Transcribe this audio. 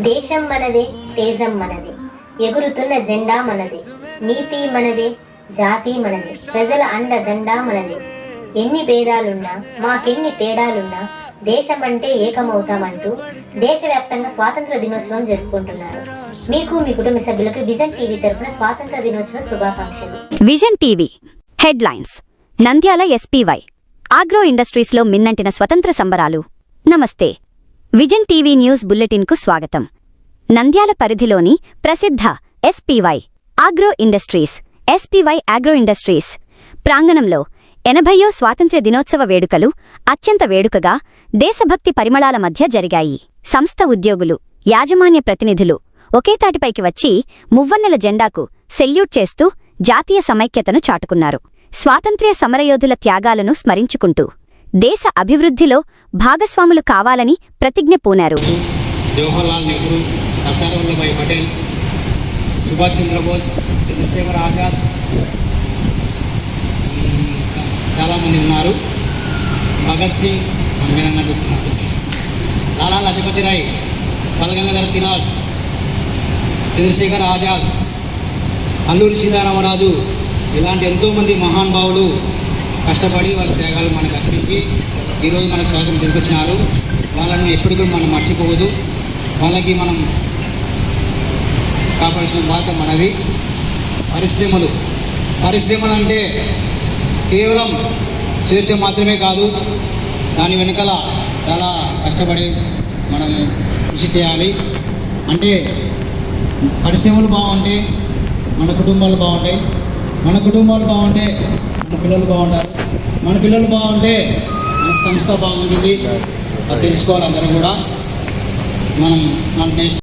దేశం మనదే, తేజం మనదే, ఎగురుతున్న జెండా మనదే, నీతి మనదే, జాతి మనదే, ప్రజల అండదండ మనదే. ఎన్ని భేదాలున్నా, మాకెన్ని తేడాలున్నా, దేశం అంటే ఏకమవుతామంటూ దేశవ్యాప్తంగా స్వాతంత్ర దినోత్సవం జరుపుకుంటున్నారు. మీకు మీ కుటుంబ సభ్యులకు విజన్ టీవీ తరపున స్వాతంత్ర దినోత్సవ శుభాకాంక్షలు. Vision TV headlines. Nandyal SPY agro ఇండస్ట్రీస్లో మిన్నంటిన స్వతంత్ర సంబరాలు. నమస్తే. విజన్ టీవీ న్యూస్ బుల్లెటిన్కు స్వాగతం. నంద్యాల పరిధిలోని ప్రసిద్ధ SPY agro industries agro industries ప్రాంగణంలో 80వ స్వాతంత్ర్య దినోత్సవ వేడుకలు అత్యంత వేడుకగా దేశభక్తి పరిమళాల మధ్య జరిగాయి. సంస్థ ఉద్యోగులు, యాజమాన్య ప్రతినిధులు ఒకేతాటిపైకి వచ్చి మువ్వన్నెల జెండాకు సెల్యూట్ చేస్తూ జాతీయ సమైక్యతను చాటుకున్నారు. స్వాతంత్ర్య సమరయోధుల త్యాగాలను స్మరించుకుంటూ దేశ అభివృద్ధిలో భాగస్వాములు కావాలని ప్రతిజ్ఞ పూనారు. జవహర్లాల్ నెహ్రూ, సర్దార్ వల్లభాయ్ పటేల్, సుభాష్ చంద్రబోస్, చంద్రశేఖర్ ఆజాద్, చాలామంది ఉన్నారు. భగత్ సింగ్, లాలా లజపతి రాయ్, బాలగంగాధర తిలక్, చంద్రశేఖర్ ఆజాద్, అల్లూరి సీతారామరాజు, ఇలాంటి ఎంతోమంది మహానుభావులు కష్టపడి వాళ్ళ త్యాగాలు మనకు అర్పించి ఈరోజు మనకు స్వాతంత్రం తీసుకొచ్చినారు. వాళ్ళను ఎప్పటికీ మనం మర్చిపోవద్దు. వాళ్ళకి మనం కాపాడాల్సిన బాధ్యత మనది. పరిశ్రమలు అంటే కేవలం స్వేచ్ఛ మాత్రమే కాదు, దాని వెనకాల చాలా కష్టపడి మనం కృషి చేయాలి. అంటే పరిశ్రమలు బాగుంటే మన కుటుంబాలు బాగుంటాయి, మన కుటుంబాలు బాగుంటే మన పిల్లలు బాగుంటారు, మన పిల్లలు బాగుంటే మన సంస్థ బాగుంటుంది. అది తెలుసుకోవాలి అందరూ కూడా. మన దేశం